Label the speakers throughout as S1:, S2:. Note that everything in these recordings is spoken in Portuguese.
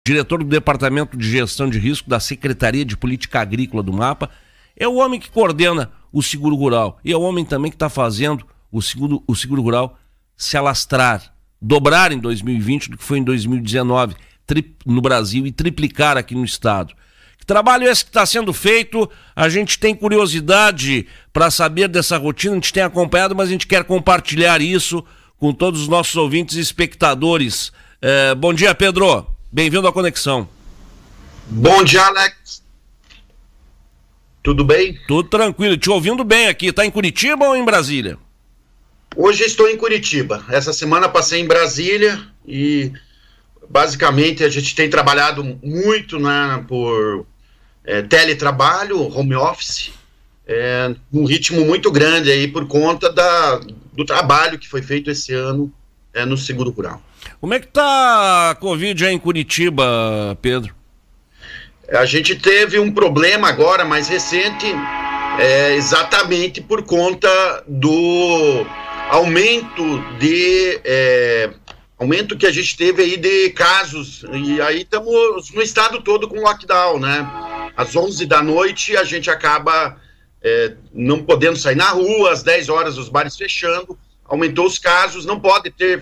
S1: diretor do Departamento de Gestão de Risco da Secretaria de Política Agrícola do MAPA. É o homem que coordena o seguro rural e é o homem também que está fazendo o seguro rural se alastrar, dobrar em 2020 do que foi em 2019 no Brasil e triplicar aqui no estado. Que trabalho é esse que está sendo feito? A gente tem curiosidade para saber dessa rotina, a gente tem acompanhado, mas a gente quer compartilhar isso com todos os nossos ouvintes e espectadores. Bom dia, Pedro. Bem-vindo à Conexão.
S2: Bom dia, Alex. Tudo bem?
S1: Tudo tranquilo. Te ouvindo bem aqui. Tá em Curitiba ou em Brasília?
S2: Hoje estou em Curitiba. Essa semana passei em Brasília e basicamente a gente tem trabalhado muito, né, por teletrabalho, home office, num ritmo muito grande aí por conta do trabalho que foi feito esse ano no seguro rural.
S1: Como é que tá a Covid aí em Curitiba, Pedro?
S2: A gente teve um problema agora, mais recente, exatamente por conta do aumento que a gente teve aí de casos, e aí estamos no estado todo com lockdown, né? Às 11 da noite a gente acaba não podendo sair na rua, às 10 horas os bares fechando, aumentou os casos, não pode ter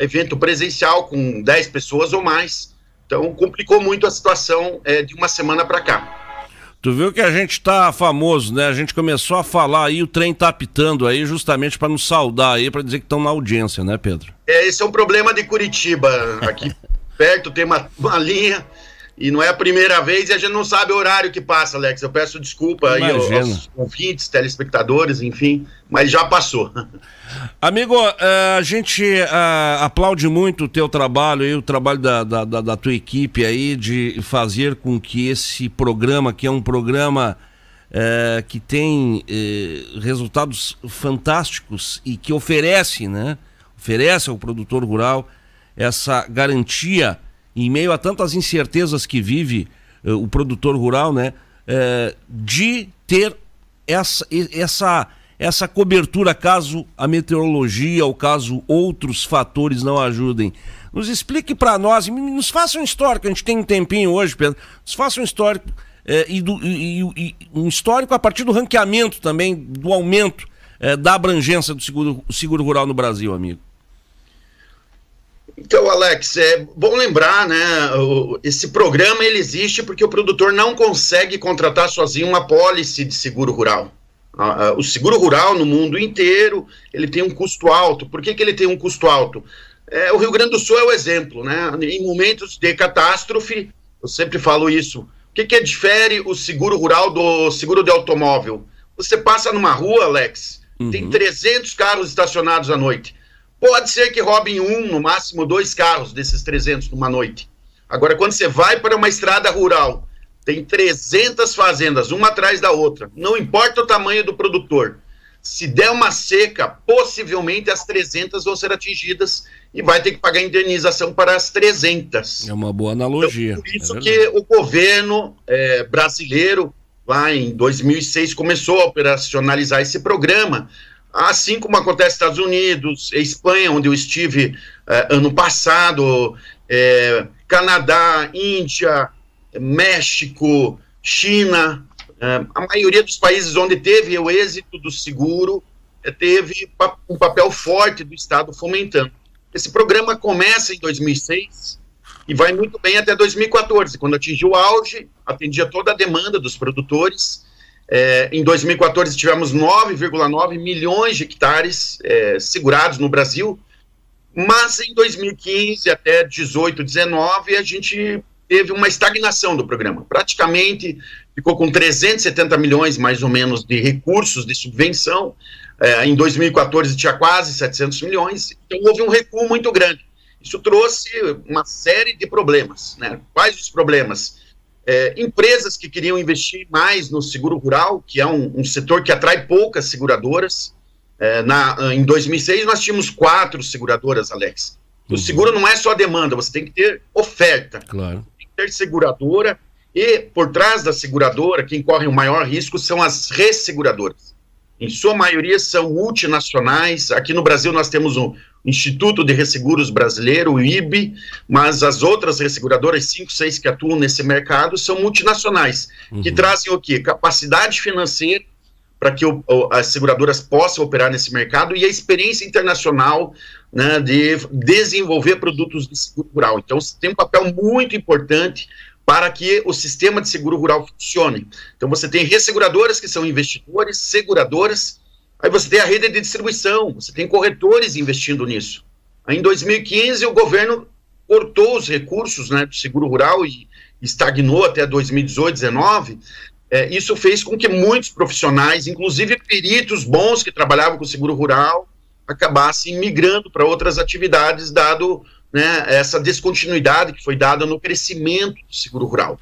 S2: evento presencial com 10 pessoas ou mais. Então, complicou muito a situação de uma semana para cá.
S1: Tu viu que a gente tá famoso, né? A gente começou a falar aí, o trem tá apitando aí, justamente para nos saudar aí, para dizer que estão na audiência, né, Pedro?
S2: Esse é um problema de Curitiba. Aqui perto tem uma linha e não é a primeira vez e a gente não sabe o horário que passa, Alex. Eu peço desculpa aí aos ouvintes, telespectadores, enfim, mas já passou.
S1: Amigo, a gente aplaude muito o teu trabalho e o trabalho da tua equipe aí de fazer com que esse programa, que é um programa que tem resultados fantásticos e que oferece, né? Oferece ao produtor rural essa garantia em meio a tantas incertezas que vive o produtor rural, né? De ter essa cobertura caso a meteorologia ou caso outros fatores não ajudem. Nos explique para nós, nos faça um histórico, a gente tem um tempinho hoje, Pedro, nos faça um histórico e um histórico a partir do ranqueamento também, do aumento da abrangência do seguro rural no Brasil, amigo.
S2: Então, Alex, é bom lembrar, né, esse programa ele existe porque o produtor não consegue contratar sozinho uma apólice de seguro rural. O seguro rural no mundo inteiro, ele tem um custo alto. Por que ele tem um custo alto? O Rio Grande do Sul é o exemplo, né? Em momentos de catástrofe, eu sempre falo isso. O que difere o seguro rural do seguro de automóvel? Você passa numa rua, Alex, tem 300 carros estacionados à noite. Pode ser que roubem no máximo 2 carros desses 300 numa noite. Agora, quando você vai para uma estrada rural, tem 300 fazendas, uma atrás da outra. Não importa o tamanho do produtor. Se der uma seca, possivelmente as 300 vão ser atingidas e vai ter que pagar indenização para as 300.
S1: É uma boa analogia.
S2: Então, por isso que o governo brasileiro, lá em 2006, começou a operacionalizar esse programa, assim como acontece nos Estados Unidos, Espanha, onde eu estive ano passado, Canadá, Índia, México, China, a maioria dos países onde teve o êxito do seguro, teve um papel forte do Estado fomentando. Esse programa começa em 2006 e vai muito bem até 2014, quando atingiu o auge, atendia toda a demanda dos produtores. Em 2014 tivemos 9,9 milhões de hectares segurados no Brasil, mas em 2015 até 18, 19 a gente teve uma estagnação do programa. Praticamente ficou com 370 milhões, mais ou menos, de recursos de subvenção. Em 2014 tinha quase 700 milhões, então houve um recuo muito grande. Isso trouxe uma série de problemas, né? Quais os problemas? Empresas que queriam investir mais no seguro rural, que é um setor que atrai poucas seguradoras. Em 2006 nós tínhamos 4 seguradoras, Alex. O seguro não é só demanda, você tem que ter oferta.
S1: Claro.
S2: Tem que ter seguradora e por trás da seguradora, quem corre o maior risco são as resseguradoras. em sua maioria são multinacionais. Aqui no Brasil nós temos o Instituto de Resseguros Brasileiro, o IB, mas as outras resseguradoras, 5, 6 que atuam nesse mercado, são multinacionais, que trazem o quê? Capacidade financeira para que as seguradoras possam operar nesse mercado e a experiência internacional, né, de desenvolver produtos de seguro rural. Então, tem um papel muito importante para que o sistema de seguro rural funcione. Então, você tem resseguradoras que são investidores, seguradoras, aí você tem a rede de distribuição, você tem corretores investindo nisso. Aí, em 2015, o governo cortou os recursos, né, do seguro rural e estagnou até 2018, 2019. Isso fez com que muitos profissionais, inclusive peritos bons que trabalhavam com seguro rural, acabassem migrando para outras atividades, dado, né, essa descontinuidade que foi dada no crescimento do seguro rural.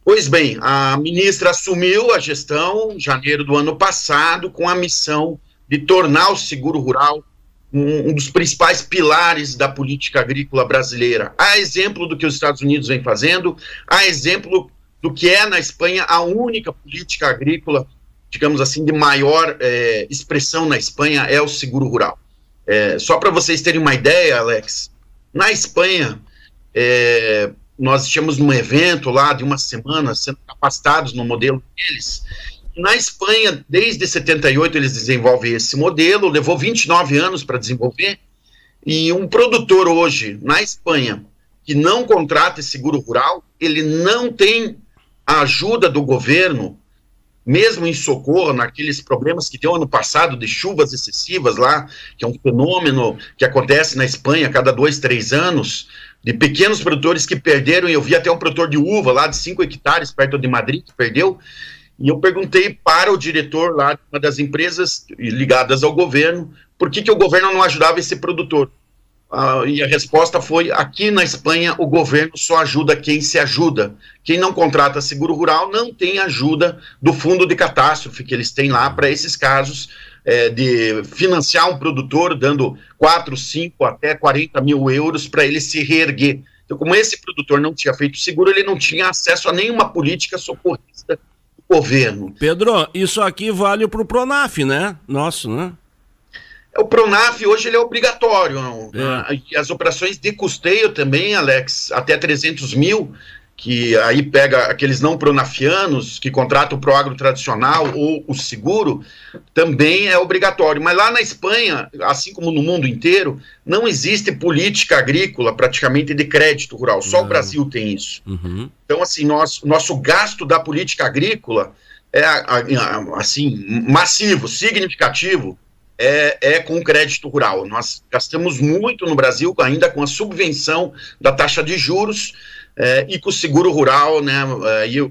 S2: Pois bem, a ministra assumiu a gestão em janeiro do ano passado com a missão de tornar o seguro rural um dos principais pilares da política agrícola brasileira. A exemplo do que os Estados Unidos vem fazendo, a exemplo do que é na Espanha a única política agrícola, digamos assim, de maior expressão na Espanha é o seguro rural. Só para vocês terem uma ideia, Alex, na Espanha, nós estivemos num evento lá de uma semana, sendo capacitados no modelo deles. Na Espanha, desde 78, eles desenvolvem esse modelo, levou 29 anos para desenvolver, e um produtor hoje, na Espanha, que não contrata seguro rural, ele não tem a ajuda do governo, mesmo em socorro, naqueles problemas que deu ano passado de chuvas excessivas lá, que é um fenômeno que acontece na Espanha a cada 2, 3 anos, de pequenos produtores que perderam, e eu vi até um produtor de uva lá de 5 hectares perto de Madrid que perdeu, e eu perguntei para o diretor lá de uma das empresas ligadas ao governo, por que o governo não ajudava esse produtor? E a resposta foi, aqui na Espanha o governo só ajuda quem se ajuda. Quem não contrata seguro rural não tem ajuda do fundo de catástrofe que eles têm lá para esses casos, de financiar um produtor dando 4, 5 até 40 mil euros para ele se reerguer. Então, como esse produtor não tinha feito seguro, ele não tinha acesso a nenhuma política socorrista do governo.
S1: Pedro, isso aqui vale para o Pronaf, né? Nosso, né?
S2: O Pronaf hoje ele é obrigatório. E as operações de custeio também, Alex, até 300 mil, que aí pega aqueles não pronafianos que contratam o Proagro tradicional ou o seguro, também é obrigatório. Mas lá na Espanha, assim como no mundo inteiro, não existe política agrícola praticamente de crédito rural. Só o Brasil tem isso. Então, assim, nosso gasto da política agrícola é assim, massivo, significativo, com crédito rural. Nós gastamos muito no Brasil, ainda com a subvenção da taxa de juros, e com o seguro rural, né,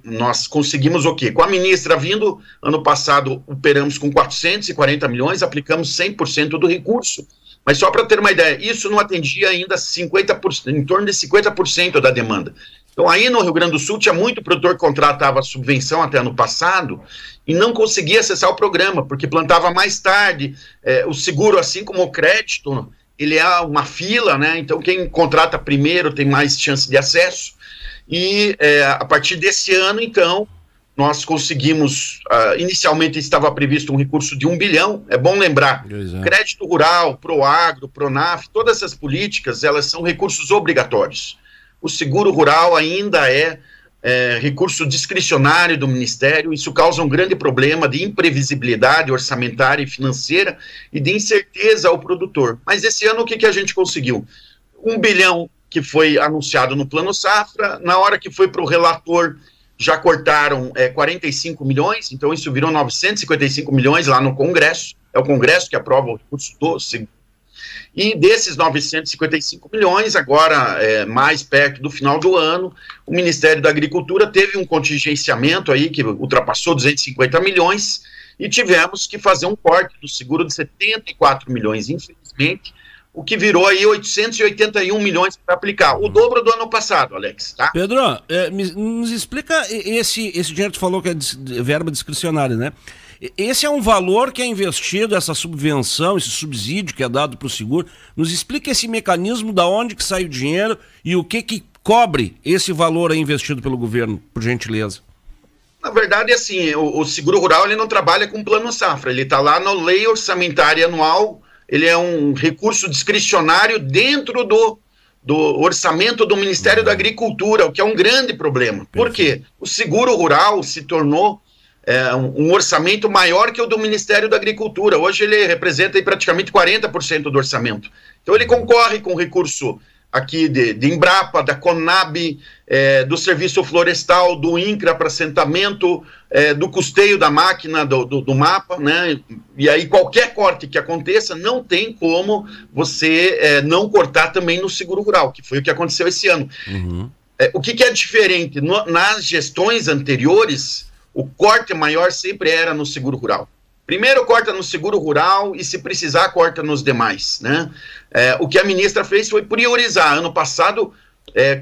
S2: nós conseguimos o quê? Com a ministra vindo, ano passado operamos com 440 milhões, aplicamos 100% do recurso, mas só para ter uma ideia, isso não atendia ainda 50%, em torno de 50% da demanda. Então aí no Rio Grande do Sul tinha muito produtor que contratava subvenção até ano passado e não conseguia acessar o programa, porque plantava mais tarde. O seguro, assim como o crédito, ele é uma fila, né? Então quem contrata primeiro tem mais chance de acesso. E a partir desse ano, então, nós conseguimos, inicialmente estava previsto um recurso de 1 bilhão, é bom lembrar, crédito rural, Proagro, Pronaf, todas essas políticas, elas são recursos obrigatórios. O seguro rural ainda é recurso discricionário do Ministério, isso causa um grande problema de imprevisibilidade orçamentária e financeira e de incerteza ao produtor. Mas esse ano o que a gente conseguiu? 1 bilhão que foi anunciado no Plano Safra, na hora que foi para o relator já cortaram 45 milhões, então isso virou 955 milhões lá no Congresso, é o Congresso que aprova o recurso do seguro. E desses 955 milhões, agora mais perto do final do ano, o Ministério da Agricultura teve um contingenciamento aí que ultrapassou 250 milhões e tivemos que fazer um corte do seguro de 74 milhões, infelizmente, o que virou aí 881 milhões para aplicar, o dobro do ano passado, Alex, tá?
S1: Pedro, nos explica esse dinheiro que tu falou que é verba discricionária, né? Esse é um valor que é investido, essa subvenção, esse subsídio que é dado para o seguro. Nos explica esse mecanismo, da onde que sai o dinheiro e o que cobre esse valor aí investido pelo governo, por gentileza.
S2: Na verdade, assim, o seguro rural ele não trabalha com plano safra, ele está lá na lei orçamentária anual, ele é um recurso discricionário dentro do orçamento do Ministério da Agricultura, o que é um grande problema. Por quê? O seguro rural se tornou um orçamento maior que o do Ministério da Agricultura. Hoje ele representa aí praticamente 40% do orçamento. Então ele concorre com recurso aqui de Embrapa, da Conab, do Serviço Florestal, do INCRA para assentamento, do custeio da máquina, do MAPA, né? E aí qualquer corte que aconteça, não tem como você não cortar também no seguro rural, que foi o que aconteceu esse ano. Uhum. O que é diferente? Nas gestões anteriores, o corte maior sempre era no seguro rural. Primeiro corta no seguro rural e, se precisar, corta nos demais, né? O que a ministra fez foi priorizar. Ano passado,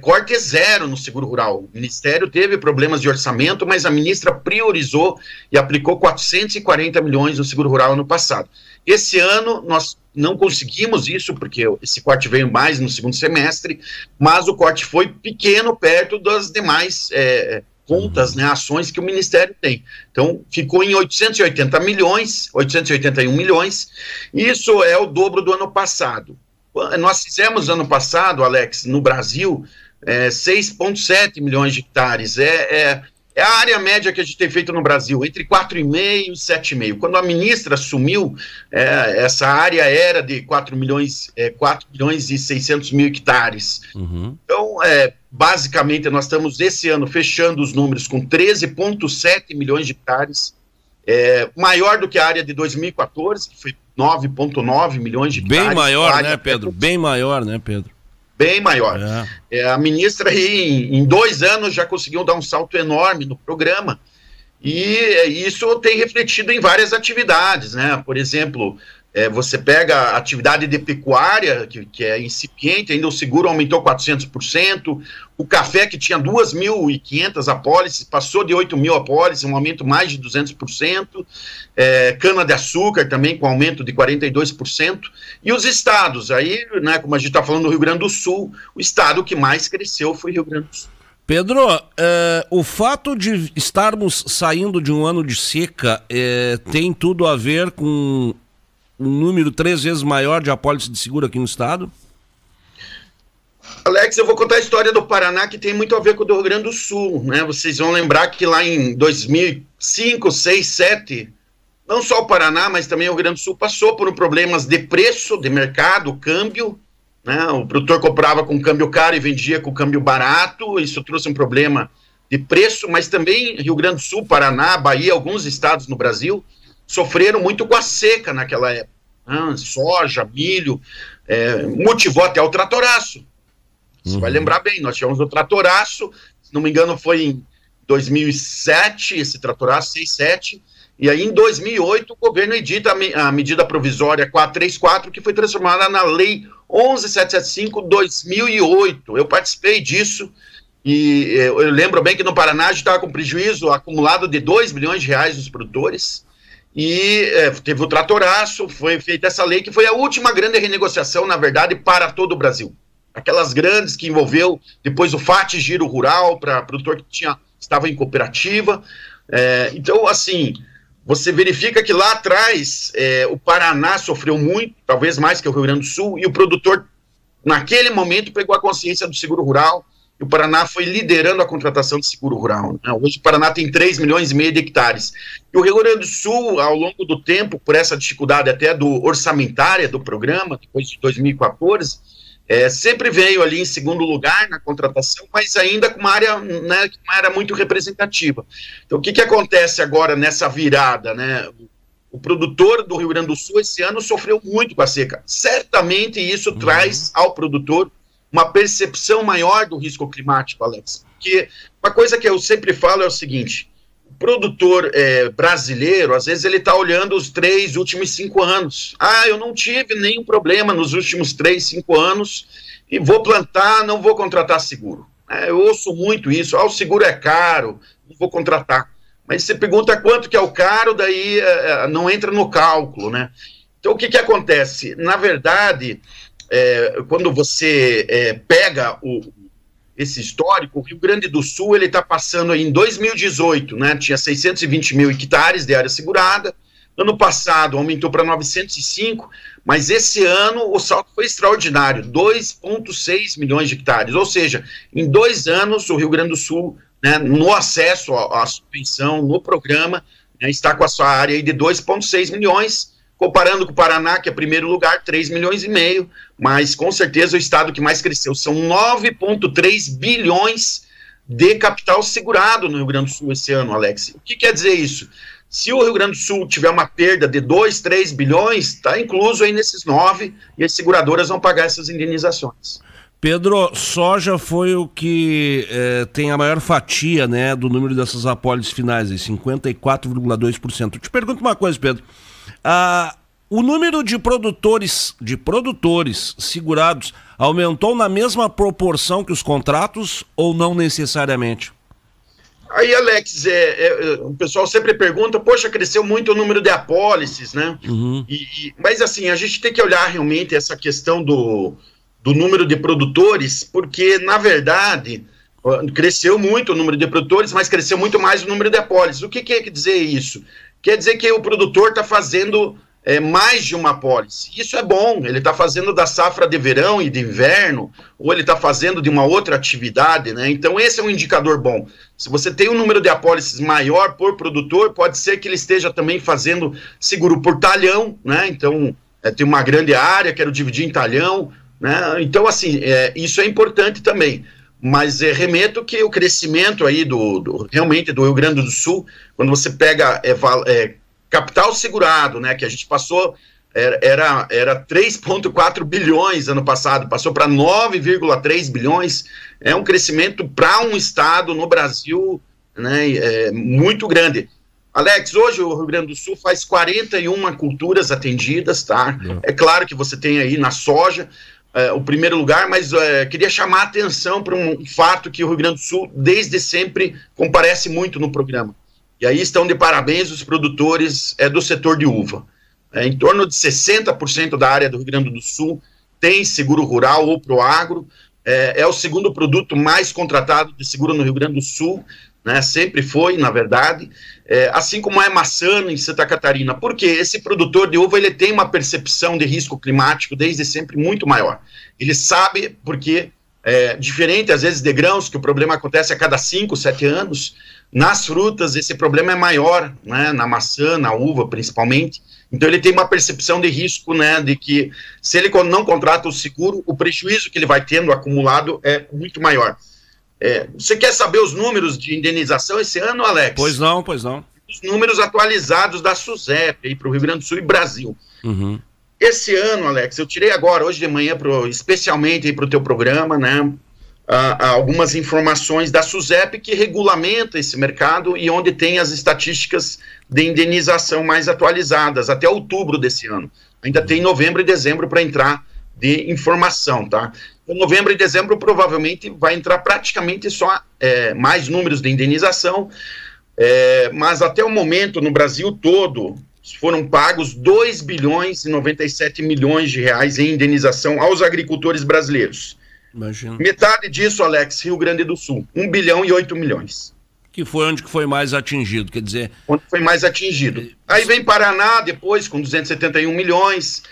S2: corte zero no seguro rural. O Ministério teve problemas de orçamento, mas a ministra priorizou e aplicou 440 milhões no seguro rural ano passado. Esse ano, nós não conseguimos isso, porque esse corte veio mais no segundo semestre, mas o corte foi pequeno perto das demais contas, né, ações que o Ministério tem. Então, ficou em 880 milhões, 881 milhões, e isso é o dobro do ano passado. Nós fizemos ano passado, Alex, no Brasil, 6,7 milhões de hectares. É a área média que a gente tem feito no Brasil, entre 4,5 e 7,5. Quando a ministra assumiu, essa área era de 4 milhões e 600 mil hectares. Uhum. Então, basicamente, nós estamos esse ano fechando os números com 13,7 milhões de hectares, maior do que a área de 2014, que foi 9,9 milhões de hectares.
S1: Bem maior, né, Pedro? Bem maior, né, Pedro?
S2: Bem maior. A ministra aí, em 2 anos, já conseguiu dar um salto enorme no programa, e isso tem refletido em várias atividades, né? Por exemplo, você pega a atividade de pecuária, que é incipiente, ainda o seguro aumentou 400%, o café, que tinha 2.500 apólices, passou de 8.000 apólices, um aumento mais de 200%, cana-de-açúcar também com aumento de 42%, e os estados, aí, né, como a gente está falando do Rio Grande do Sul, o estado que mais cresceu foi o Rio Grande do Sul.
S1: Pedro, o fato de estarmos saindo de um ano de seca tem tudo a ver com um número 3 vezes maior de apólices de seguro aqui no estado?
S2: Alex, eu vou contar a história do Paraná, que tem muito a ver com o do Rio Grande do Sul, né? Vocês vão lembrar que lá em 2005, 6, 7, não só o Paraná, mas também o Rio Grande do Sul passou por problemas de preço, de mercado, câmbio, né? O produtor comprava com câmbio caro e vendia com câmbio barato, isso trouxe um problema de preço, mas também Rio Grande do Sul, Paraná, Bahia, alguns estados no Brasil sofreram muito com a seca naquela época, né? Soja, milho, motivou até o tratoraço. Você vai lembrar bem, nós tivemos o tratoraço, se não me engano foi em 2007, esse tratoraço, 6, 7, e aí em 2008 o governo edita a medida provisória 434, que foi transformada na lei 11.775/2008. Eu participei disso, e eu lembro bem que no Paraná a gente estava com prejuízo acumulado de 2 bilhões de reais dos produtores, e teve o tratoraço, foi feita essa lei, que foi a última grande renegociação, na verdade, para todo o Brasil. Aquelas grandes que envolveu depois o FAT Giro Rural, para produtor que estava em cooperativa. Então, assim, você verifica que lá atrás o Paraná sofreu muito, talvez mais que o Rio Grande do Sul, e o produtor, naquele momento, pegou a consciência do seguro rural, e o Paraná foi liderando a contratação de seguro rural, né? Hoje o Paraná tem 3,5 milhões de hectares. E o Rio Grande do Sul, ao longo do tempo, por essa dificuldade até orçamentária do programa, depois de 2014, sempre veio ali em segundo lugar na contratação, mas ainda com uma área, né, que não era muito representativa. Então, o que acontece agora nessa virada, né? O produtor do Rio Grande do Sul esse ano sofreu muito com a seca. Certamente isso traz ao produtor uma percepção maior do risco climático, Alex. Porque uma coisa que eu sempre falo é o seguinte: o produtor brasileiro, às vezes ele está olhando os 3 últimos 5 anos. Eu não tive nenhum problema nos últimos 3, 5 anos e vou plantar, não vou contratar seguro. Eu ouço muito isso: o seguro é caro, não vou contratar. Mas você pergunta quanto que é o caro, daí não entra no cálculo, né? Então, o que acontece? Na verdade, quando você pega esse histórico, o Rio Grande do Sul ele está passando aí, em 2018, né, tinha 620 mil hectares de área segurada, ano passado aumentou para 905, mas esse ano o salto foi extraordinário, 2,6 milhões de hectares, ou seja, em 2 anos o Rio Grande do Sul, né, no acesso à subvenção, no programa, né, está com a sua área aí de 2,6 milhões, comparando com o Paraná, que é primeiro lugar, 3,5 milhões, mas com certeza o estado que mais cresceu, são 9,3 bilhões de capital segurado no Rio Grande do Sul esse ano, Alex. O que quer dizer isso? Se o Rio Grande do Sul tiver uma perda de 2, 3 bilhões, está incluso aí nesses 9, e as seguradoras vão pagar essas indenizações.
S1: Pedro, soja foi o que tem a maior fatia, né, do número dessas apólices finais, 54,2%. Eu te pergunto uma coisa, Pedro. O número de produtores segurados aumentou na mesma proporção que os contratos ou não necessariamente?
S2: Aí, Alex, o pessoal sempre pergunta, poxa, cresceu muito o número de apólices, né?
S1: Uhum.
S2: Mas assim, a gente tem que olhar realmente essa questão do número de produtores, porque, na verdade, cresceu muito o número de produtores, mas cresceu muito mais o número de apólices. O que quer dizer isso? Quer dizer que o produtor está fazendo mais de uma apólice. Isso é bom, ele está fazendo da safra de verão e de inverno, ou ele está fazendo de uma outra atividade, né? Então esse é um indicador bom. Se você tem um número de apólices maior por produtor, pode ser que ele esteja também fazendo seguro por talhão, né? Então tem uma grande área, quero dividir em talhão, né? Então assim, isso é importante também. Mas remeto que o crescimento aí realmente do Rio Grande do Sul, quando você pega capital segurado, né, que a gente passou, era 3,4 bilhões ano passado, passou para 9,3 bilhões, é um crescimento para um estado no Brasil, né, muito grande. Alex, hoje o Rio Grande do Sul faz 41 culturas atendidas, tá? É claro que você tem aí na soja o primeiro lugar, mas queria chamar a atenção para um fato que o Rio Grande do Sul, desde sempre, comparece muito no programa. E aí estão de parabéns os produtores do setor de uva. Em torno de 60% da área do Rio Grande do Sul tem seguro rural ou proagro. É o segundo produto mais contratado de seguro no Rio Grande do Sul, né? Sempre foi, na verdade. Assim como é maçã em Santa Catarina. Porque esse produtor de uva ele tem uma percepção de risco climático desde sempre muito maior. Ele sabe porque, diferente às vezes de grãos, que o problema acontece a cada 5, 7 anos, nas frutas esse problema é maior, né, na maçã, na uva principalmente, então ele tem uma percepção de risco, né, de que se ele não contrata o seguro, o prejuízo que ele vai tendo acumulado é muito maior. Você quer saber os números de indenização esse ano, Alex?
S1: Pois não.
S2: Os números atualizados da SUSEP para o Rio Grande do Sul e Brasil.
S1: Uhum.
S2: Esse ano, Alex, eu tirei agora, hoje de manhã, especialmente para o teu programa, né, algumas informações da SUSEP que regulamenta esse mercado e onde tem as estatísticas de indenização mais atualizadas, até outubro desse ano. Ainda tem novembro e dezembro para entrar de informação, tá? Em novembro e dezembro provavelmente vai entrar praticamente só mais números de indenização, mas até o momento no Brasil todo foram pagos 2 bilhões e 97 milhões de reais em indenização aos agricultores brasileiros.
S1: Imagina.
S2: Metade disso, Alex, Rio Grande do Sul, 1 bilhão e 8 milhões.
S1: Que foi onde que foi mais atingido, quer dizer...
S2: Onde foi mais atingido. Aí vem Paraná depois, com 271 milhões,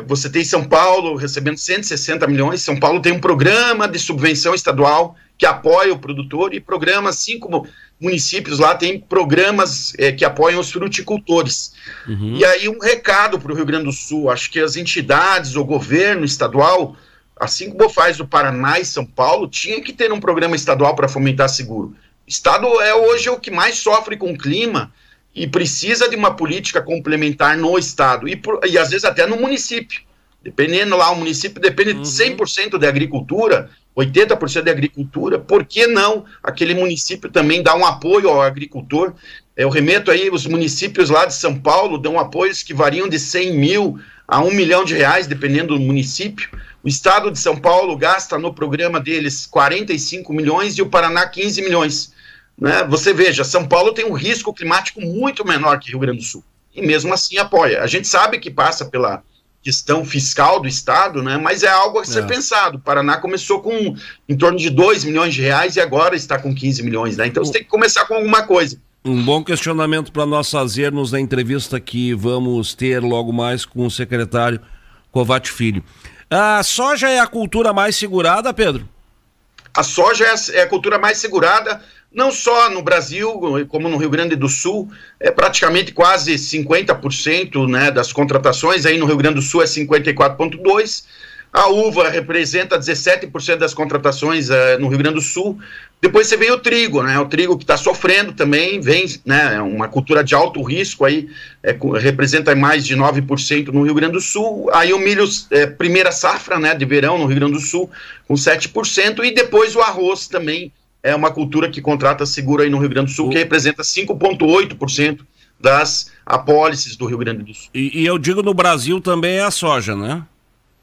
S2: você tem São Paulo recebendo 160 milhões, São Paulo tem um programa de subvenção estadual que apoia o produtor e programas, assim como municípios lá, tem programas que apoiam os fruticultores. Uhum. E aí um recado para o Rio Grande do Sul, acho que as entidades, o governo estadual... Assim como faz o Paraná e São Paulo, tinha que ter um programa estadual para fomentar seguro. O estado hoje o que mais sofre com o clima e precisa de uma política complementar no estado e às vezes até no município. Dependendo lá, o município depende de 100% de agricultura, 80% de agricultura, por que não aquele município também dá um apoio ao agricultor? Eu remeto aí, os municípios lá de São Paulo dão apoios que variam de 100 mil a 1 milhão de reais, dependendo do município. O estado de São Paulo gasta no programa deles 45 milhões e o Paraná 15 milhões. Né? Você veja, São Paulo tem um risco climático muito menor que Rio Grande do Sul. E mesmo assim apoia. A gente sabe que passa pela questão fiscal do Estado, né? Mas é algo a ser pensado. O Paraná começou com em torno de 2 milhões de reais e agora está com 15 milhões, né? Então você tem que começar com alguma coisa.
S1: Um bom questionamento para nós fazermos na entrevista que vamos ter logo mais com o secretário Covatti Filho. A soja é a cultura mais segurada, Pedro?
S2: A soja é a cultura mais segurada, não só no Brasil, como no Rio Grande do Sul, é praticamente quase 50%, né, das contratações, aí no Rio Grande do Sul é 54,2%, a uva representa 17% das contratações no Rio Grande do Sul. Depois você vem o trigo, né? O trigo que está sofrendo também, vem, né? Uma cultura de alto risco aí, representa mais de 9% no Rio Grande do Sul. Aí o milho, primeira safra, né, de verão no Rio Grande do Sul, com 7%. E depois o arroz também é uma cultura que contrata seguro aí no Rio Grande do Sul, que representa 5,8% das apólices do Rio Grande do Sul.
S1: E eu digo no Brasil também é a soja, né?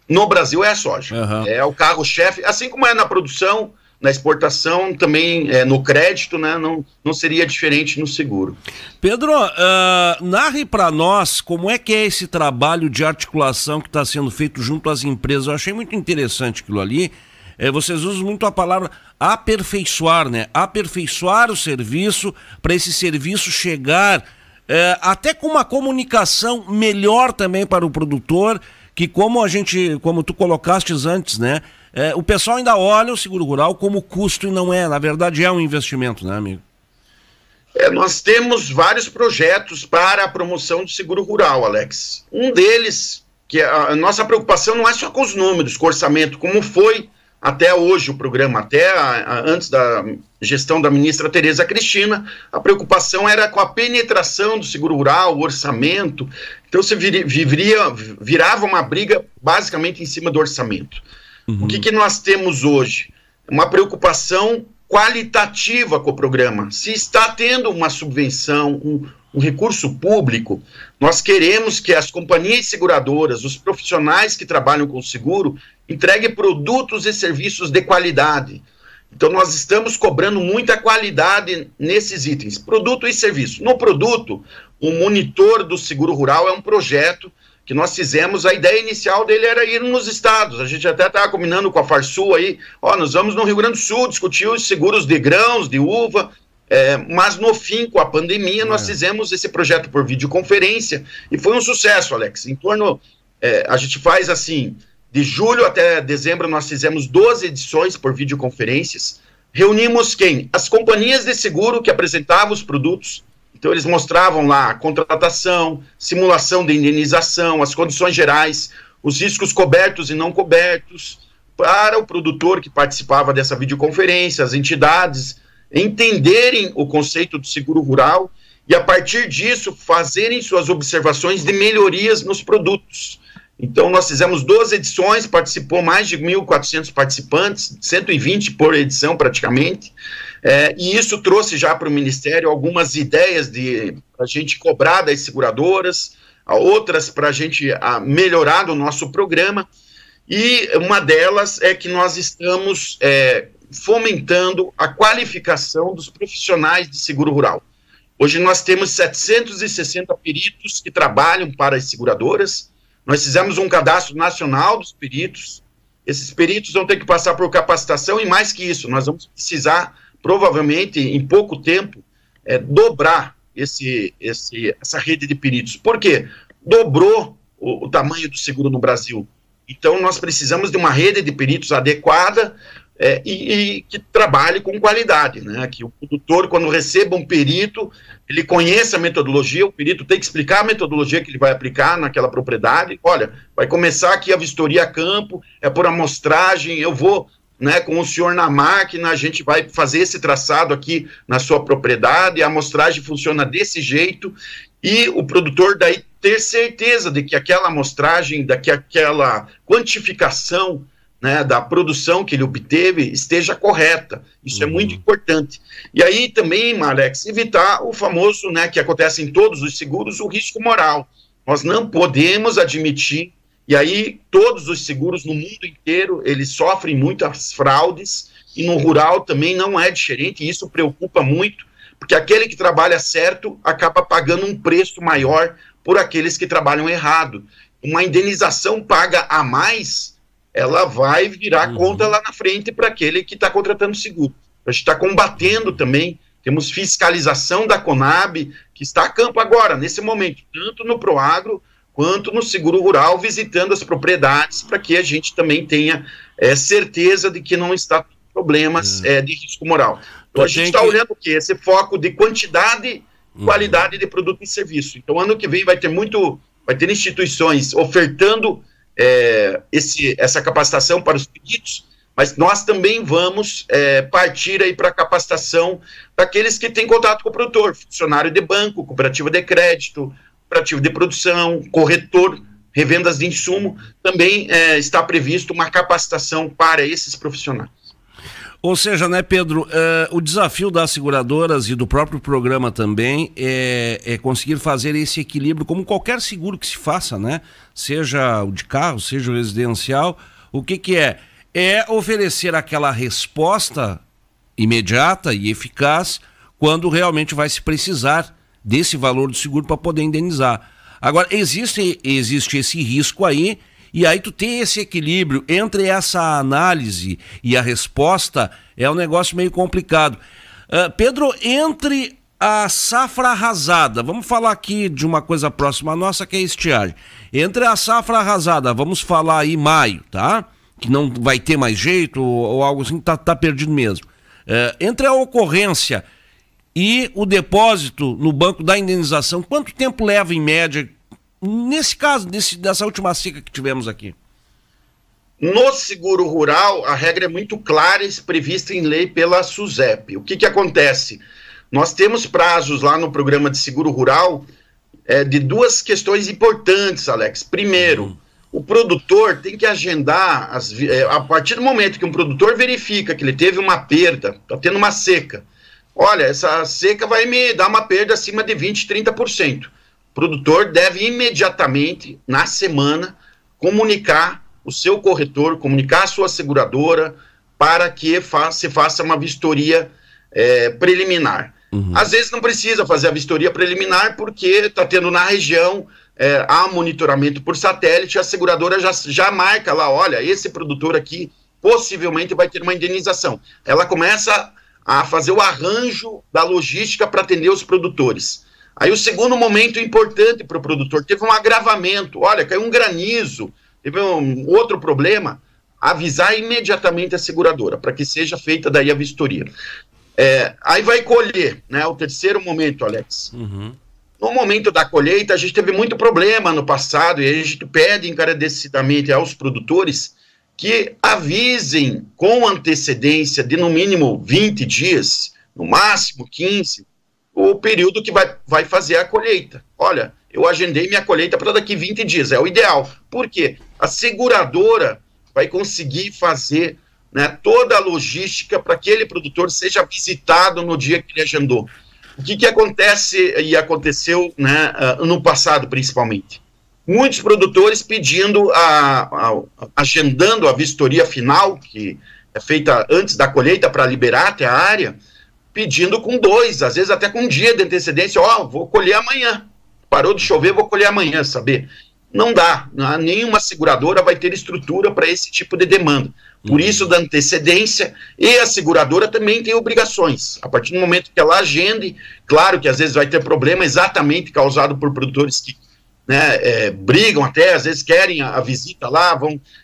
S2: No Brasil é a soja. É o carro-chefe, assim como é na produção, na exportação, também no crédito, né, não seria diferente no seguro.
S1: Pedro, narre para nós como é que é esse trabalho de articulação que está sendo feito junto às empresas. Eu achei muito interessante aquilo ali. Vocês usam muito a palavra aperfeiçoar, né? Aperfeiçoar o serviço para esse serviço chegar até com uma comunicação melhor também para o produtor, que como tu colocaste antes, né? O pessoal ainda olha o seguro rural como custo e não é. Na verdade é um investimento, né, amigo?
S2: Nós temos vários projetos para a promoção do seguro rural, Alex. Um deles, que a nossa preocupação não é só com os números, com o orçamento, como foi até hoje o programa, antes da gestão da ministra Tereza Cristina, a preocupação era com a penetração do seguro rural, o orçamento. Então você virava uma briga basicamente em cima do orçamento. O que nós temos hoje? Uma preocupação qualitativa com o programa. Se está tendo uma subvenção, um recurso público, nós queremos que as companhias seguradoras, os profissionais que trabalham com seguro, entreguem produtos e serviços de qualidade. Então nós estamos cobrando muita qualidade nesses itens, produto e serviço. No produto, o monitor do seguro rural é um projeto que nós fizemos. A ideia inicial dele era ir nos estados. A gente até estava combinando com a Farsul aí, nós vamos no Rio Grande do Sul discutir os seguros de grãos, de uva, mas no fim, com a pandemia, nós fizemos esse projeto por videoconferência e foi um sucesso, Alex. Em torno, a gente faz assim, de julho até dezembro nós fizemos 12 edições por videoconferências. Reunimos quem? As companhias de seguro que apresentavam os produtos. Então eles mostravam lá a contratação, simulação de indenização, as condições gerais, os riscos cobertos e não cobertos, para o produtor que participava dessa videoconferência, as entidades entenderem o conceito do seguro rural e, a partir disso, fazerem suas observações de melhorias nos produtos. Então, nós fizemos 12 edições, participou mais de 1.400 participantes, 120 por edição praticamente, e isso trouxe já para o Ministério algumas ideias para a gente cobrar das seguradoras, outras para a gente melhorar o nosso programa, e uma delas é que nós estamos fomentando a qualificação dos profissionais de seguro rural. Hoje nós temos 760 peritos que trabalham para as seguradoras. Nós fizemos um cadastro nacional dos peritos. Esses peritos vão ter que passar por capacitação e, mais que isso, nós vamos precisar, provavelmente, em pouco tempo, dobrar essa rede de peritos. Por quê? Dobrou o tamanho do seguro no Brasil. Então, nós precisamos de uma rede de peritos adequada e que trabalhe com qualidade, né? Que o produtor, quando receba um perito, ele conheça a metodologia, o perito tem que explicar a metodologia que ele vai aplicar naquela propriedade. Olha, vai começar aqui a vistoria a campo, por amostragem, eu vou, né, com o senhor na máquina, a gente vai fazer esse traçado aqui na sua propriedade, a amostragem funciona desse jeito, e o produtor daí ter certeza de que aquela amostragem, aquela quantificação, né, da produção que ele obteve esteja correta. Isso é muito importante. E aí também, Alex, evitar o famoso, né, que acontece em todos os seguros, o risco moral. Nós não podemos admitir, e aí todos os seguros no mundo inteiro, eles sofrem muitas fraudes, e no rural também não é diferente, e isso preocupa muito, porque aquele que trabalha certo acaba pagando um preço maior por aqueles que trabalham errado. uma indenização paga a mais, ela vai virar conta lá na frente para aquele que está contratando seguro. A gente está combatendo também, temos fiscalização da Conab, que está a campo agora, nesse momento, tanto no Proagro quanto no seguro rural, visitando as propriedades, para que a gente também tenha certeza de que não está problemas de risco moral. Então a gente está olhando o quê? Esse foco de quantidade e qualidade de produto e serviço. Então ano que vem vai ter instituições ofertando essa capacitação para os peritos, mas nós também vamos partir aí para a capacitação daqueles que têm contato com o produtor, funcionário de banco, cooperativa de crédito, cooperativa de produção, corretor, revendas de insumo, também está previsto uma capacitação para esses profissionais.
S1: Ou seja, né, Pedro, o desafio das seguradoras e do próprio programa também é conseguir fazer esse equilíbrio, como qualquer seguro que se faça, né? Seja o de carro, seja o residencial, o que é? É oferecer aquela resposta imediata e eficaz quando realmente vai se precisar desse valor do seguro para poder indenizar. Agora, existe esse risco aí, e aí tu tem esse equilíbrio entre essa análise e a resposta, é um negócio meio complicado. Pedro, entre a safra arrasada, vamos falar aqui de uma coisa próxima à nossa, que é a estiagem. Entre a safra arrasada, vamos falar aí maio, tá? Que não vai ter mais jeito, ou algo assim, tá perdido mesmo. Entre a ocorrência e o depósito no banco da indenização, quanto tempo leva em média, nesse caso, dessa última seca que tivemos aqui?
S2: No seguro rural, a regra é muito clara e prevista em lei pela SUSEP. O que acontece? Nós temos prazos lá no programa de seguro rural de duas questões importantes, Alex. Primeiro, o produtor tem que agendar, a partir do momento que um produtor verifica que ele teve uma perda, está tendo uma seca, olha, essa seca vai me dar uma perda acima de 20%, 30%. O produtor deve imediatamente, na semana, comunicar o seu corretor, comunicar a sua seguradora, para que se faça uma vistoria preliminar. Às vezes não precisa fazer a vistoria preliminar, porque está tendo na região, há monitoramento por satélite, a seguradora já marca lá, olha, esse produtor aqui possivelmente vai ter uma indenização. Ela começa a fazer o arranjo da logística para atender os produtores. Aí o segundo momento importante para o produtor, teve um agravamento, olha, caiu um granizo, teve um outro problema, avisar imediatamente a seguradora, para que seja feita daí a vistoria. Aí vai colher, né, o terceiro momento, Alex. No momento da colheita, a gente teve muito problema no passado, e a gente pede encarecidamente aos produtores que avisem com antecedência de no mínimo 20 dias, no máximo 15, o período que vai fazer a colheita. Olha, eu agendei minha colheita para daqui 20 dias, é o ideal. Por quê? A seguradora vai conseguir fazer, né, toda a logística para que aquele produtor seja visitado no dia que ele agendou. O que acontece e aconteceu, né, no passado principalmente? Muitos produtores pedindo, agendando a vistoria final, que é feita antes da colheita para liberar até a área, pedindo com 2, às vezes até com um dia de antecedência, vou colher amanhã, parou de chover, vou colher amanhã, saber? Não dá, nenhuma seguradora vai ter estrutura para esse tipo de demanda. Por isso da antecedência, e a seguradora também tem obrigações. A partir do momento que ela agende, claro que às vezes vai ter problema exatamente causado por produtores que, né, brigam até, às vezes querem a visita lá,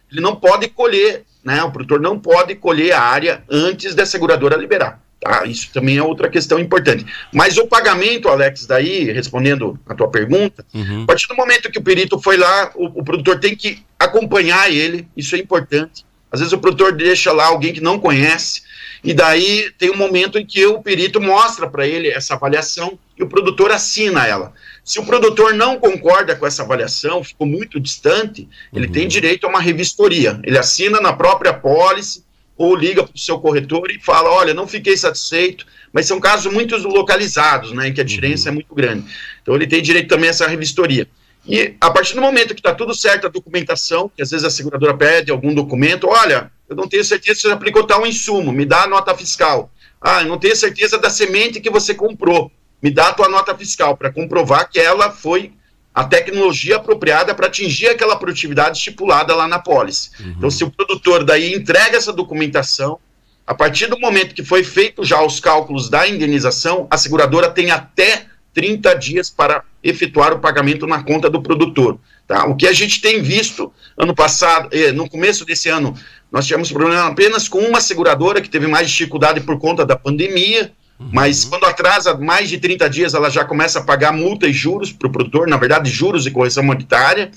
S2: ele não pode colher, né, o produtor não pode colher a área antes da seguradora liberar. Tá? Isso também é outra questão importante. Mas o pagamento, Alex, daí, respondendo a tua pergunta, a partir do momento que o perito foi lá, o produtor tem que acompanhar ele, isso é importante. Às vezes o produtor deixa lá alguém que não conhece, e daí tem um momento em que o perito mostra para ele essa avaliação e o produtor assina ela. Se o produtor não concorda com essa avaliação, ficou muito distante, ele tem direito a uma revistoria. Ele assina na própria pólice, ou liga para o seu corretor e fala, olha, não fiquei satisfeito, mas são casos muito localizados, né, em que a diferença é muito grande. Então ele tem direito também a essa revistoria. E a partir do momento que está tudo certo a documentação, que às vezes a seguradora pede algum documento, olha, eu não tenho certeza se você aplicou tal insumo, me dá a nota fiscal. Eu não tenho certeza da semente que você comprou, me dá a tua nota fiscal, para comprovar que ela foi a tecnologia apropriada para atingir aquela produtividade estipulada lá na pólice. Então, se o produtor daí entrega essa documentação, a partir do momento que foi feito já os cálculos da indenização, a seguradora tem até 30 dias para efetuar o pagamento na conta do produtor. Tá? O que a gente tem visto ano passado, no começo desse ano, nós tivemos problema apenas com uma seguradora que teve mais dificuldade por conta da pandemia, mas quando atrasa mais de 30 dias, ela já começa a pagar multa e juros para o produtor, na verdade, juros e correção monetária,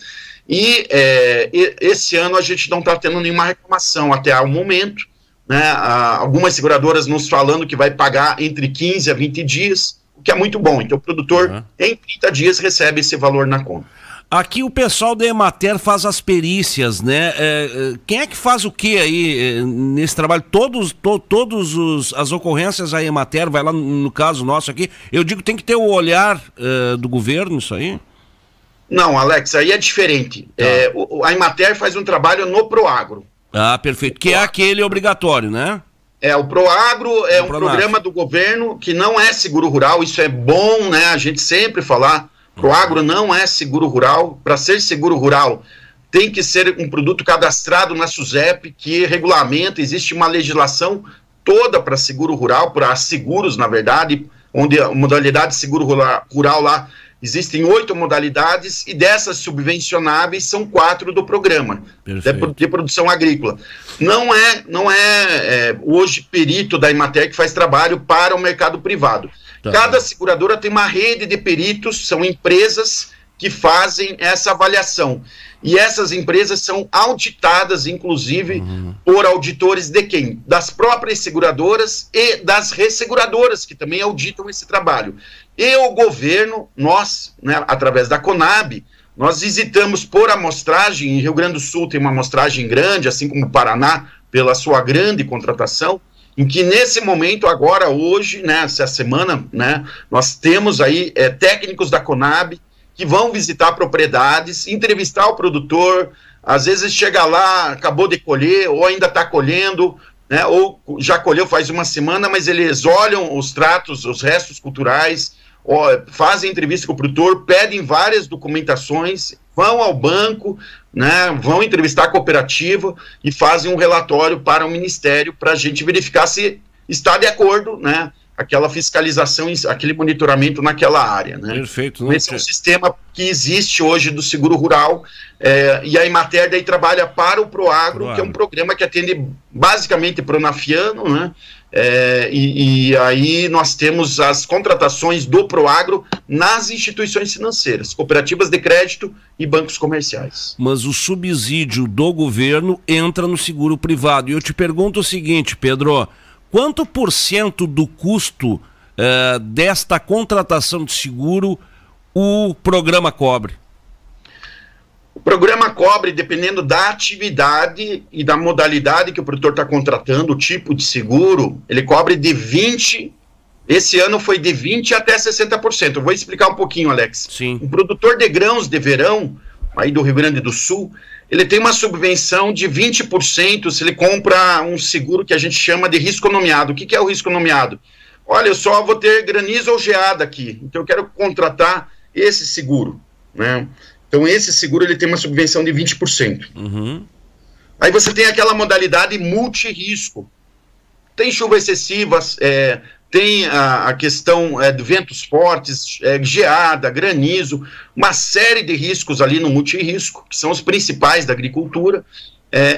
S2: e esse ano a gente não está tendo nenhuma reclamação até o momento, né? Algumas seguradoras nos falando que vai pagar entre 15 a 20 dias, o que é muito bom. Então o produtor, em 30 dias, recebe esse valor na conta.
S1: Aqui o pessoal da Emater faz as perícias, né? Quem é que faz o que aí nesse trabalho? Todos as ocorrências a Emater, vai lá no caso nosso aqui, eu digo tem que ter o olhar do governo, isso aí?
S2: Não, Alex, aí é diferente. Tá. A Emater faz um trabalho no Proagro. Ah,
S1: perfeito, que é aquele obrigatório, né?
S2: O Proagro é um programa do governo que não é seguro rural, isso é bom, né? A gente sempre falar. Proagro não é seguro rural. Para ser seguro rural, tem que ser um produto cadastrado na SUSEP, que regulamenta, existe uma legislação toda para seguro rural, para seguros, na verdade, onde a modalidade de seguro rural lá, existem 8 modalidades, e dessas subvencionáveis são 4 do programa de produção agrícola. Não é hoje perito da Emater que faz trabalho para o mercado privado. Cada seguradora tem uma rede de peritos, são empresas que fazem essa avaliação. E essas empresas são auditadas, inclusive, por auditores de quem? Das próprias seguradoras e das resseguradoras, que também auditam esse trabalho. E o governo, nós, né, através da Conab, nós visitamos por amostragem, em Rio Grande do Sul tem uma amostragem grande, assim como o Paraná, pela sua grande contratação, em que nesse momento, agora, hoje, né, essa semana, né, nós temos aí técnicos da Conab que vão visitar propriedades, entrevistar o produtor, às vezes chega lá, acabou de colher, ou ainda está colhendo, né, ou já colheu faz uma semana, mas eles olham os tratos, os restos culturais, fazem entrevista com o produtor, pedem várias documentações, vão ao banco, né, vão entrevistar a cooperativa e fazem um relatório para o Ministério para a gente verificar se está de acordo, né, aquela fiscalização, aquele monitoramento naquela área, né?
S1: Perfeito.
S2: Esse é um sistema que existe hoje do seguro rural, e a Emater daí trabalha para o Proagro, que é um programa que atende basicamente pronafiano, né? E aí nós temos as contratações do Proagro nas instituições financeiras, cooperativas de crédito e bancos comerciais.
S1: Mas o subsídio do governo entra no seguro privado. E eu te pergunto o seguinte, Pedro, quanto % do custo desta contratação de seguro o programa cobre?
S2: O programa cobre, dependendo da atividade e da modalidade que o produtor está contratando, o tipo de seguro, ele cobre de 20%, esse ano foi de 20% até 60%. Eu vou explicar um pouquinho, Alex.
S1: Sim.
S2: Um produtor de grãos de verão, aí do Rio Grande do Sul, ele tem uma subvenção de 20% se ele compra um seguro que a gente chama de risco nomeado. O que é o risco nomeado? Olha, eu só vou ter granizo ou geada aqui, então eu quero contratar esse seguro, né? Então esse seguro ele tem uma subvenção de 20%. Aí você tem aquela modalidade multirisco. Tem chuvas excessivas, tem a questão de ventos fortes, geada, granizo, uma série de riscos ali no multirisco, que são os principais da agricultura,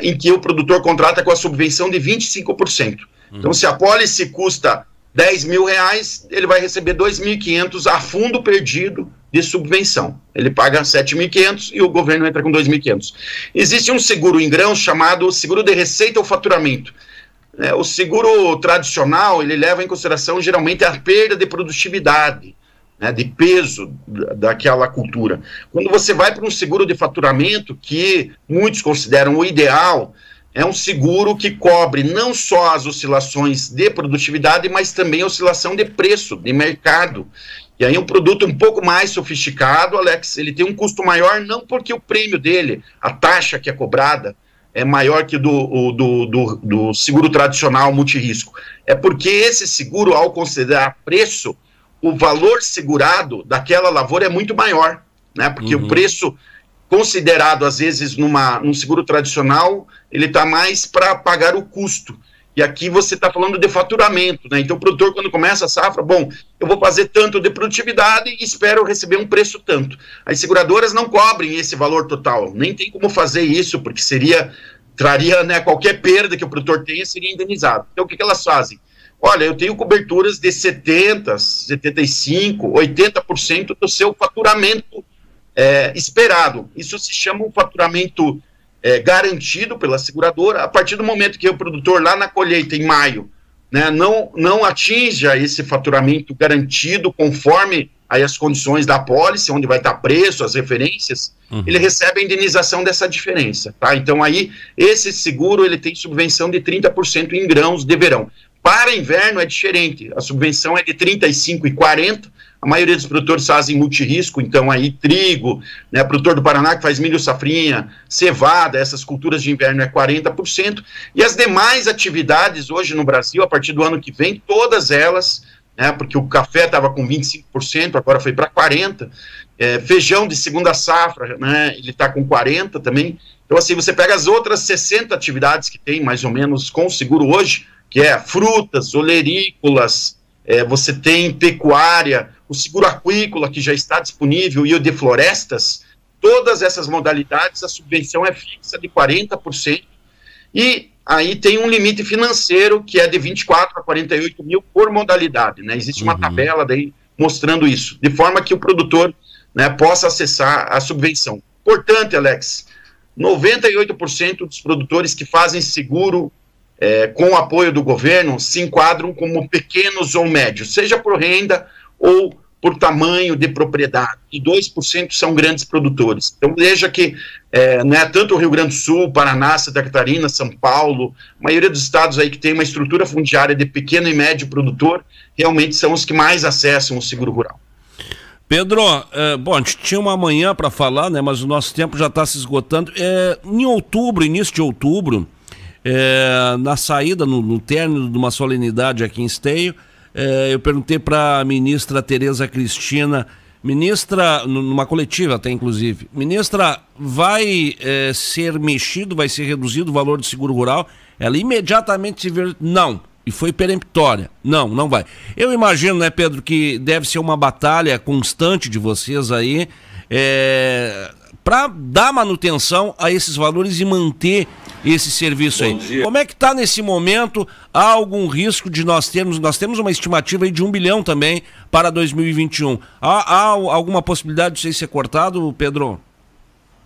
S2: em que o produtor contrata com a subvenção de 25%. Então, se a pólice custa R$10 mil, ele vai receber 2.500 a fundo perdido de subvenção. Ele paga 7.500 e o governo entra com 2.500. Existe um seguro em grãos chamado seguro de receita ou faturamento. O seguro tradicional, ele leva em consideração geralmente a perda de produtividade, né, de peso daquela cultura. Quando você vai para um seguro de faturamento, que muitos consideram o ideal, é um seguro que cobre não só as oscilações de produtividade, mas também a oscilação de preço, de mercado. E aí um produto um pouco mais sofisticado, Alex, ele tem um custo maior, não porque o prêmio dele, a taxa que é cobrada, é maior que do seguro tradicional multirisco. É porque esse seguro, ao considerar preço, o valor segurado daquela lavoura é muito maior. né? Porque o preço considerado, às vezes, num seguro tradicional, ele está mais para pagar o custo. E aqui você está falando de faturamento, né? Então o produtor, quando começa a safra, bom, eu vou fazer tanto de produtividade e espero receber um preço tanto. As seguradoras não cobrem esse valor total, nem tem como fazer isso, porque traria, né, qualquer perda que o produtor tenha seria indenizado. Então o que elas fazem? Olha, eu tenho coberturas de 70%, 75%, 80% do seu faturamento esperado. Isso se chama um faturamento garantido pela seguradora. A partir do momento que o produtor lá na colheita, em maio, né, não atinja esse faturamento garantido conforme aí as condições da apólice, onde vai estar preço, as referências, ele recebe a indenização dessa diferença, tá? Então aí, esse seguro, ele tem subvenção de 30% em grãos de verão. Para inverno é diferente, a subvenção é de 35% e 40%, a maioria dos produtores fazem multirrisco, então aí trigo, né, produtor do Paraná que faz milho safrinha, cevada, essas culturas de inverno é 40%, e as demais atividades hoje no Brasil, a partir do ano que vem, todas elas, né, porque o café estava com 25%, agora foi para 40%, feijão de segunda safra, né, ele está com 40% também, então assim, você pega as outras 60 atividades que tem, mais ou menos, com o seguro hoje, que é frutas, olerícolas, você tem pecuária, o seguro aquícola que já está disponível e o de florestas, todas essas modalidades, a subvenção é fixa de 40%, e aí tem um limite financeiro que é de 24 a 48 mil por modalidade, né? Existe uma tabela daí mostrando isso, de forma que o produtor, né, possa acessar a subvenção. Portanto, Alex, 98% dos produtores que fazem seguro com o apoio do governo se enquadram como pequenos ou médios, seja por renda ou por tamanho de propriedade, e 2% são grandes produtores. Então veja que né, tanto o Rio Grande do Sul, Paraná, Santa Catarina, São Paulo, a maioria dos estados aí que tem uma estrutura fundiária de pequeno e médio produtor, realmente são os que mais acessam o seguro rural.
S1: Pedro, bom, a gente tinha uma manhã para falar, né, mas o nosso tempo já está se esgotando. Em outubro, início de outubro, na saída, no término de uma solenidade aqui em Esteio, eu perguntei para a ministra Tereza Cristina, ministra, numa coletiva até inclusive, ministra, vai ser mexido, vai ser reduzido o valor do seguro rural? Ela imediatamente se viu, não, e foi peremptória, não vai. Eu imagino, né, Pedro, que deve ser uma batalha constante de vocês aí, para dar manutenção a esses valores e manter esse serviço aí. Como é que está nesse momento? Há algum risco de nós temos uma estimativa aí de 1 bilhão também para 2021. Há alguma possibilidade de isso ser cortado, Pedro?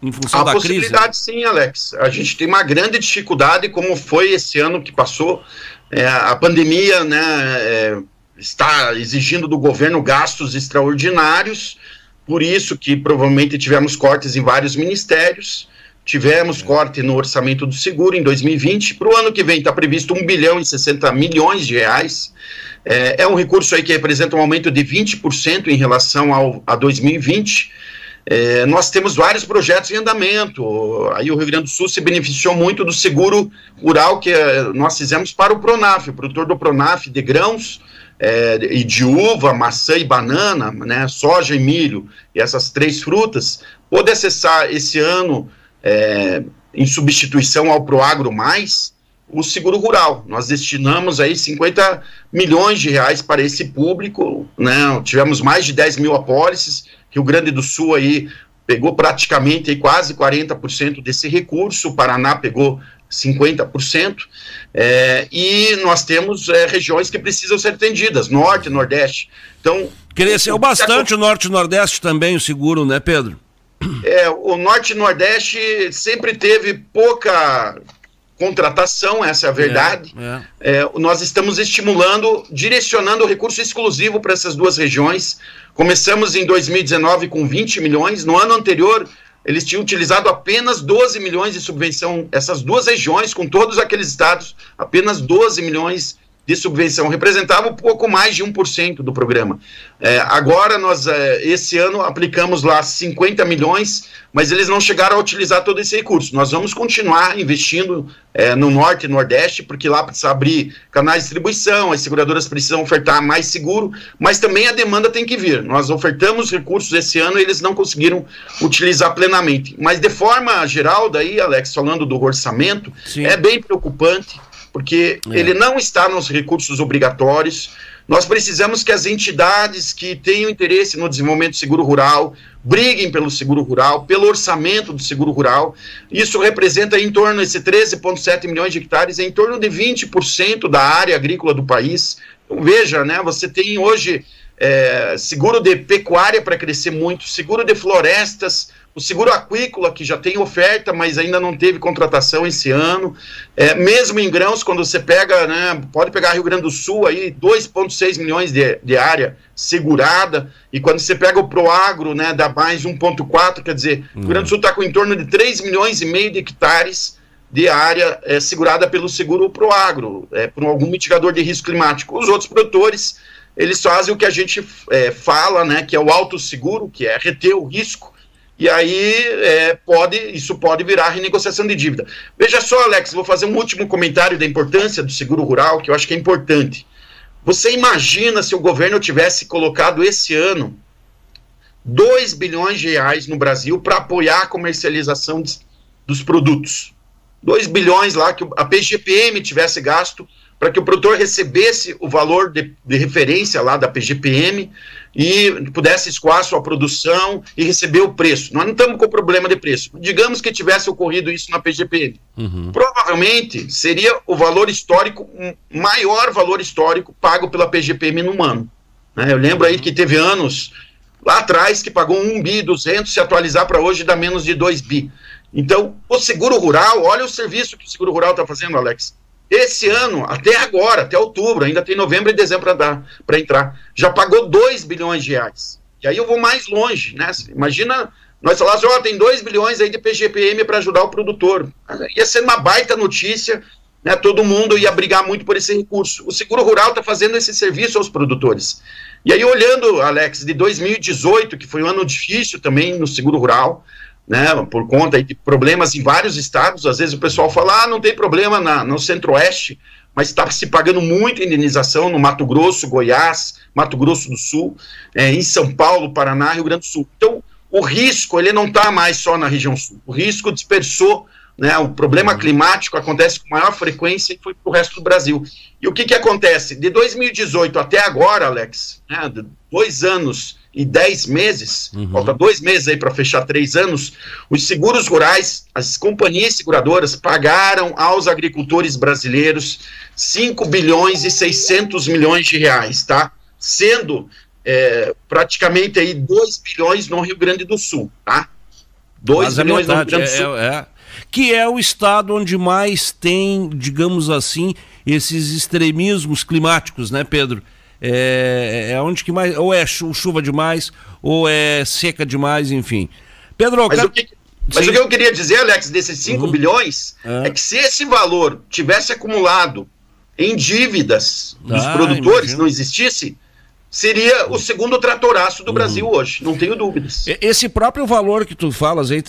S1: Em função da crise?
S2: A possibilidade sim, Alex. A gente tem uma grande dificuldade, como foi esse ano que passou. A pandemia, né, está exigindo do governo gastos extraordinários, por isso que provavelmente tivemos cortes em vários ministérios. Tivemos corte no orçamento do seguro em 2020. Para o ano que vem está previsto 1 bilhão e 60 milhões de reais. É um recurso aí que representa um aumento de 20% em relação a 2020. Nós temos vários projetos em andamento. Aí o Rio Grande do Sul se beneficiou muito do seguro rural que nós fizemos para o Pronaf, o produtor do Pronaf de grãos, e de uva, maçã e banana, né, soja e milho, e essas 3 frutas, pôde acessar esse ano, em substituição ao Proagro Mais, o seguro rural. Nós destinamos aí 50 milhões de reais para esse público, né? Tivemos mais de 10 mil apólices. Rio Grande do Sul aí pegou praticamente aí quase 40% desse recurso, o Paraná pegou 50%, e nós temos regiões que precisam ser atendidas, Norte e Nordeste. Então,
S1: cresceu bastante o Norte e Nordeste também, o seguro, né, Pedro?
S2: O Norte e Nordeste sempre teve pouca contratação, essa é a verdade. Nós estamos estimulando, direcionando o recurso exclusivo para essas duas regiões. Começamos em 2019 com 20 milhões, no ano anterior eles tinham utilizado apenas 12 milhões de subvenção, essas duas regiões, com todos aqueles estados, apenas 12 milhões de subvenção, representava um pouco mais de 1% do programa. Agora, nós, esse ano, aplicamos lá 50 milhões, mas eles não chegaram a utilizar todo esse recurso. Nós vamos continuar investindo no Norte e Nordeste, porque lá precisa abrir canais de distribuição, as seguradoras precisam ofertar mais seguro, mas também a demanda tem que vir. Nós ofertamos recursos esse ano e eles não conseguiram utilizar plenamente. Mas, de forma geral, daí, Alex, falando do orçamento, sim, é bem preocupante, porque ele não está nos recursos obrigatórios. Nós precisamos que as entidades que tenham interesse no desenvolvimento do seguro rural briguem pelo seguro rural, pelo orçamento do seguro rural. Isso representa em torno, esse 13,7 milhões de hectares, em torno de 20% da área agrícola do país. Então, veja, né, você tem hoje seguro de pecuária para crescer muito, seguro de florestas, o seguro aquícola, que já tem oferta, mas ainda não teve contratação esse ano. Mesmo em grãos, quando você pega, né, pode pegar Rio Grande do Sul, aí 2,6 milhões de área segurada, e quando você pega o Proagro, né, dá mais 1,4, quer dizer, o Rio Grande do Sul está com em torno de 3,5 milhões de hectares de área segurada pelo seguro Proagro, por algum mitigador de risco climático. Os outros produtores, eles fazem o que a gente fala, né, que é o autosseguro, que é reter o risco, e aí isso pode virar renegociação de dívida. Veja só, Alex, vou fazer um último comentário da importância do seguro rural, que eu acho que é importante. Você imagina se o governo tivesse colocado esse ano 2 bilhões de reais no Brasil para apoiar a comercialização dos produtos. 2 bilhões lá que a PGPM tivesse gasto para que o produtor recebesse o valor de referência lá da PGPM e pudesse escoar sua produção e receber o preço. Nós não estamos com problema de preço. Digamos que tivesse ocorrido isso na PGPM. Provavelmente seria o valor histórico, maior valor histórico pago pela PGPM num ano. Eu lembro aí que teve anos lá atrás que pagou 1 bi 200, se atualizar para hoje dá menos de 2 bi. Então, o seguro rural, olha o serviço que o seguro rural está fazendo, Alex. Esse ano, até agora, até outubro, ainda tem novembro e dezembro para entrar, já pagou 2 bilhões de reais. E aí eu vou mais longe, né? Imagina, nós falamos, tem 2 bilhões aí de PGPM para ajudar o produtor. Ia ser uma baita notícia, né? Todo mundo ia brigar muito por esse recurso. O seguro rural está fazendo esse serviço aos produtores. E aí, olhando, Alex, de 2018, que foi um ano difícil também no seguro rural, né, por conta de problemas em vários estados. Às vezes o pessoal fala, não tem problema no Centro-Oeste, mas está se pagando muita indenização no Mato Grosso, Goiás, Mato Grosso do Sul, em São Paulo, Paraná, Rio Grande do Sul. Então, o risco, ele não está mais só na região sul. O risco dispersou, né, o problema climático acontece com maior frequência e foi para o resto do Brasil. E o que acontece? De 2018 até agora, Alex, né, 2 anos e 10 meses, falta 2 meses aí para fechar 3 anos, os seguros rurais, as companhias seguradoras pagaram aos agricultores brasileiros 5 bilhões e 600 milhões de reais, tá? Sendo praticamente aí 2 bilhões no Rio Grande do Sul, tá? 2 bilhões no Rio Grande do Sul.
S1: Que é o estado onde mais tem, digamos assim, esses extremismos climáticos, né, Pedro? Onde que mais, ou é chuva demais, ou é seca demais, enfim. Pedro,
S2: mas o que eu queria dizer, Alex, desses 5 bilhões, é que se esse valor tivesse acumulado em dívidas dos produtores, não existisse, seria o segundo tratoraço do Brasil hoje, não tenho dúvidas.
S1: Esse próprio valor que tu falas aí,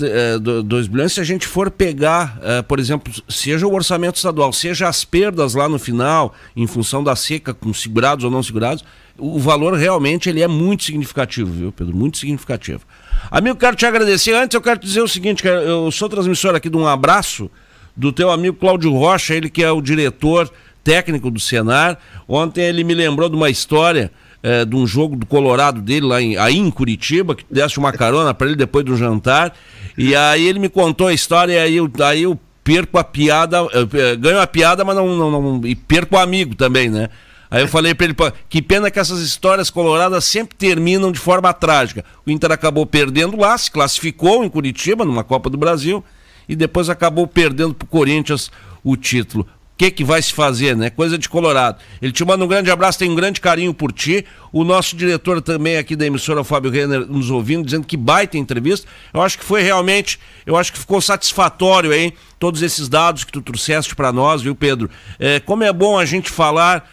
S1: 2 bilhões, se a gente for pegar, por exemplo, seja o orçamento estadual, seja as perdas lá no final, em função da seca, com segurados ou não segurados, o valor realmente ele é muito significativo, viu, Pedro? Muito significativo. Amigo, quero te agradecer. Antes eu quero te dizer o seguinte, eu sou transmissor aqui de um abraço do teu amigo Cláudio Rocha, ele que é o diretor técnico do Senar. Ontem ele me lembrou de uma história de um jogo do Colorado dele lá aí em Curitiba, que desse uma carona para ele depois do jantar, e aí ele me contou a história, e aí eu perco a piada, ganho a piada, mas não e perco o amigo também, né? Aí eu falei para ele, que pena que essas histórias coloradas sempre terminam de forma trágica. O Inter acabou perdendo lá, se classificou em Curitiba, numa Copa do Brasil, e depois acabou perdendo pro Corinthians o título. Que vai se fazer, né? Coisa de Colorado. Ele te manda um grande abraço, tem um grande carinho por ti. O nosso diretor também aqui da emissora, o Fábio Renner, nos ouvindo, dizendo que baita entrevista. Eu acho que foi realmente, eu acho que ficou satisfatório aí todos esses dados que tu trouxeste para nós, viu, Pedro? Como é bom a gente falar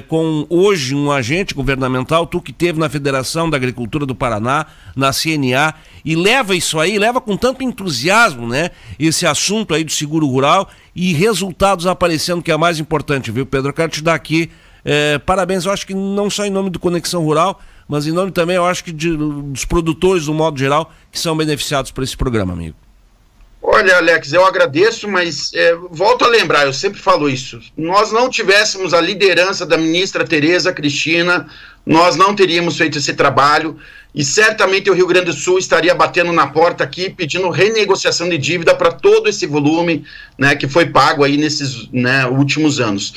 S1: com hoje um agente governamental, tu que esteve na Federação da Agricultura do Paraná, na CNA, e leva isso aí, leva com tanto entusiasmo, né, esse assunto aí do seguro rural e resultados aparecendo, que é mais importante, viu, Pedro? Eu quero te dar aqui parabéns, eu acho que não só em nome do Conexão Rural, mas em nome também, eu acho que dos produtores, do modo geral, que são beneficiados por esse programa, amigo.
S2: Olha, Alex, eu agradeço, mas volto a lembrar, eu sempre falo isso, nós não tivéssemos a liderança da ministra Tereza Cristina, nós não teríamos feito esse trabalho, e certamente o Rio Grande do Sul estaria batendo na porta aqui, pedindo renegociação de dívida para todo esse volume, né, que foi pago aí nesses, né, últimos anos.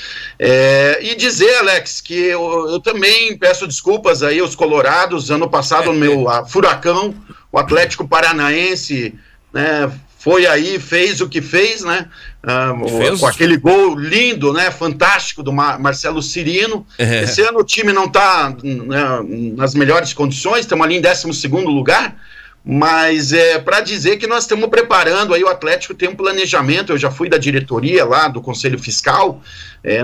S2: E dizer, Alex, que eu também peço desculpas aí aos colorados. Ano passado, meu furacão, o Atlético Paranaense, né, foi aí, fez o que fez, né? Com aquele gol lindo, né? Fantástico do Marcelo Cirino. Esse ano o time não está, né, nas melhores condições, estamos ali em 12º lugar, mas para dizer que nós estamos preparando aí, o Atlético tem um planejamento, eu já fui da diretoria lá, do Conselho Fiscal,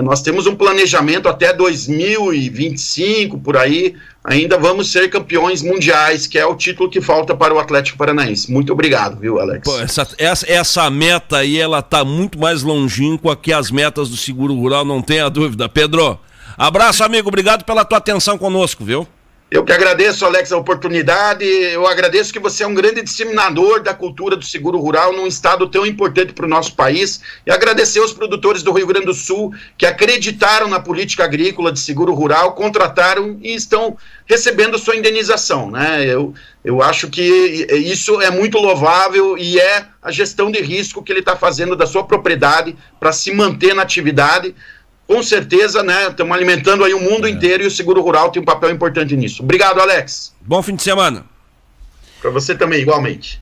S2: nós temos um planejamento até 2025, por aí, ainda vamos ser campeões mundiais, que é o título que falta para o Atlético Paranaense. Muito obrigado, viu, Alex?
S1: Pô, essa meta aí, ela tá muito mais longínqua que as metas do seguro rural, não tenha dúvida. Pedro, abraço, amigo, obrigado pela tua atenção conosco, viu?
S2: Eu que agradeço, Alex, a oportunidade. Eu agradeço que você é um grande disseminador da cultura do seguro rural num estado tão importante para o nosso país. E agradecer aos produtores do Rio Grande do Sul que acreditaram na política agrícola de seguro rural, contrataram e estão recebendo sua indenização, né? Eu acho que isso é muito louvável e é a gestão de risco que ele está fazendo da sua propriedade para se manter na atividade. Com certeza, né, estamos alimentando aí o mundo inteiro e o seguro rural tem um papel importante nisso. Obrigado, Alex.
S1: Bom fim de semana.
S2: Para você também, igualmente.